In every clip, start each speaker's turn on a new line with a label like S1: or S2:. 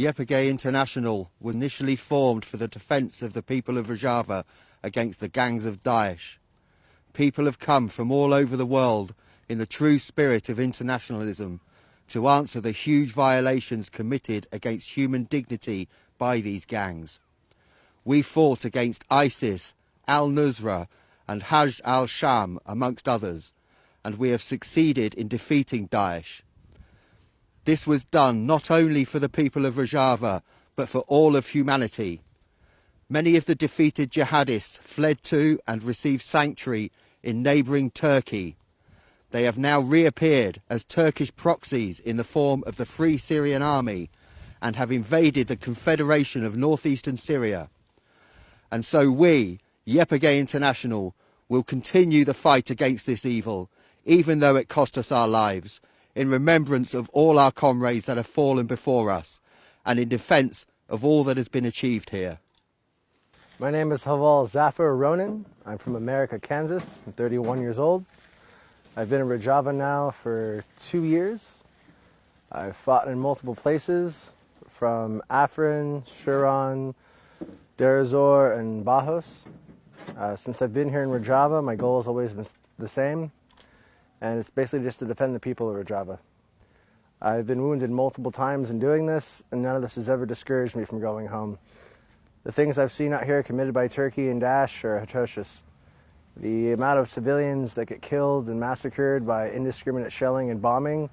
S1: YPG International was initially formed for the defence of the people of Rojava against the gangs of Daesh. People have come from all over the world in the true spirit of internationalism to answer the huge violations committed against human dignity by these gangs. We fought against ISIS, al-Nusra and Hajj al-Sham amongst others, and we have succeeded in defeating Daesh. This was done not only for the people of Rojava, but for all of humanity. Many of the defeated jihadists fled to and received sanctuary in neighbouring Turkey. They have now reappeared as Turkish proxies in the form of the Free Syrian Army and have invaded the Confederation of Northeastern Syria. And so we, YPG International, will continue the fight against this evil, even though it cost us our lives, in remembrance of all our comrades that have fallen before us, and in defence of all that has been achieved here.
S2: My name is Haval Zafar Ronan. I'm from America, Kansas. I'm 31 years old. I've been in Rojava now for 2 years. I've fought in multiple places, from Afrin, Shuran, Deir ez-Zor, and Bahos. Since I've been here in Rojava, my goal has always been the same, and it's basically just to defend the people of Rojava. I've been wounded multiple times in doing this, and none of this has ever discouraged me from going home. The things I've seen out here committed by Turkey and Daesh are atrocious. The amount of civilians that get killed and massacred by indiscriminate shelling and bombing,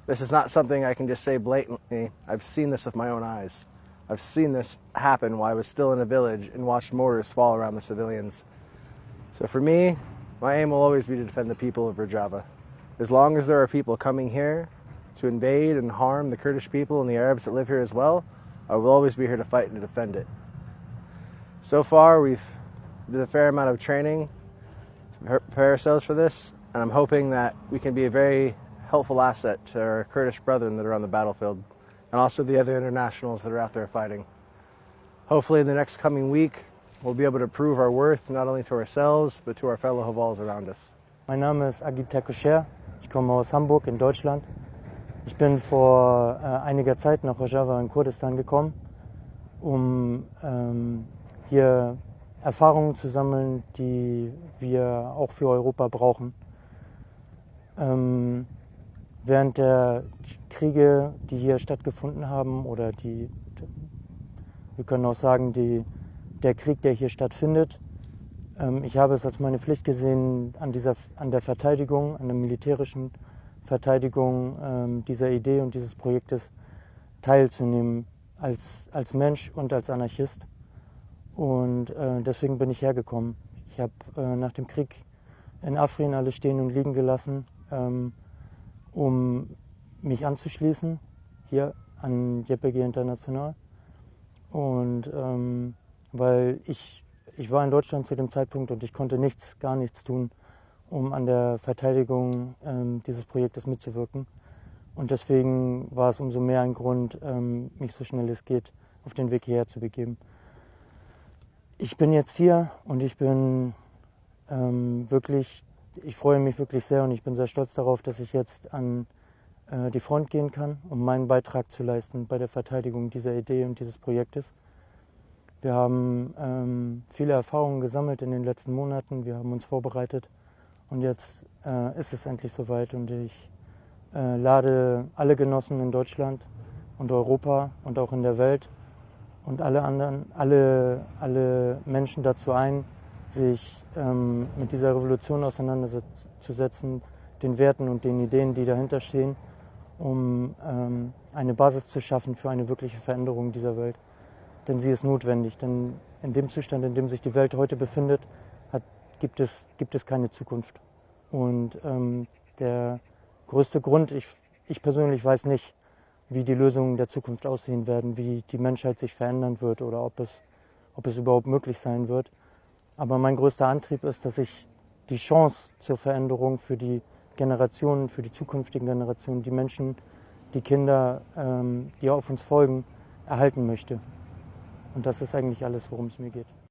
S2: this is not something I can just say blatantly. I've seen this with my own eyes. I've seen this happen while I was still in a village and watched mortars fall around the civilians. So for me, my aim will always be to defend the people of Rojava. As long as there are people coming here to invade and harm the Kurdish people and the Arabs that live here as well, I will always be here to fight and to defend it. So far, we've did a fair amount of training to prepare ourselves for this, and I'm hoping that we can be a very helpful asset to our Kurdish brethren that are on the battlefield, and also the other internationals that are out there fighting. Hopefully in the next coming week, we'll be able to prove our worth not only to ourselves, but to our fellow Havals around us.
S3: Mein Name ist Turkish. Ich komme aus Hamburg in Deutschland. Ich bin vor einiger Zeit nach Rojava in Kurdistan gekommen, um hier Erfahrungen zu sammeln, die wir auch für Europa brauchen. Während der Kriege, die hier stattgefunden haben, oder wir können auch sagen, der Krieg, der hier stattfindet, ich habe es als meine Pflicht gesehen, an der Verteidigung, an der militärischen Verteidigung dieser Idee und dieses Projektes teilzunehmen, als Mensch und als Anarchist. Und deswegen bin ich hergekommen. Ich habe nach dem Krieg in Afrin alles stehen und liegen gelassen, um mich anzuschließen, hier an YPG International. Und weil ich war in Deutschland zu dem Zeitpunkt und ich konnte gar nichts tun, um an der Verteidigung dieses Projektes mitzuwirken. Und deswegen war es umso mehr ein Grund, mich so schnell es geht auf den Weg hierher zu begeben. Ich bin jetzt hier und ich bin ich freue mich wirklich sehr und ich bin sehr stolz darauf, dass ich jetzt an die Front gehen kann, um meinen Beitrag zu leisten bei der Verteidigung dieser Idee und dieses Projektes. Wir haben viele Erfahrungen gesammelt in den letzten Monaten, wir haben uns vorbereitet und jetzt ist es endlich soweit und ich lade alle Genossen in Deutschland und Europa und auch in der Welt und alle Menschen dazu ein, sich mit dieser Revolution auseinanderzusetzen, den Werten und den Ideen, die dahinter stehen, um eine Basis zu schaffen für eine wirkliche Veränderung dieser Welt. Denn sie ist notwendig, denn in dem Zustand, in dem sich die Welt heute befindet, gibt es keine Zukunft. Und der größte Grund, ich persönlich weiß nicht, wie die Lösungen der Zukunft aussehen werden, wie die Menschheit sich verändern wird oder ob es überhaupt möglich sein wird. Aber mein größter Antrieb ist, dass ich die Chance zur Veränderung für die Generationen, für die zukünftigen Generationen, die Menschen, die Kinder, die auf uns folgen, erhalten möchte. Und das ist eigentlich alles, worum es mir geht.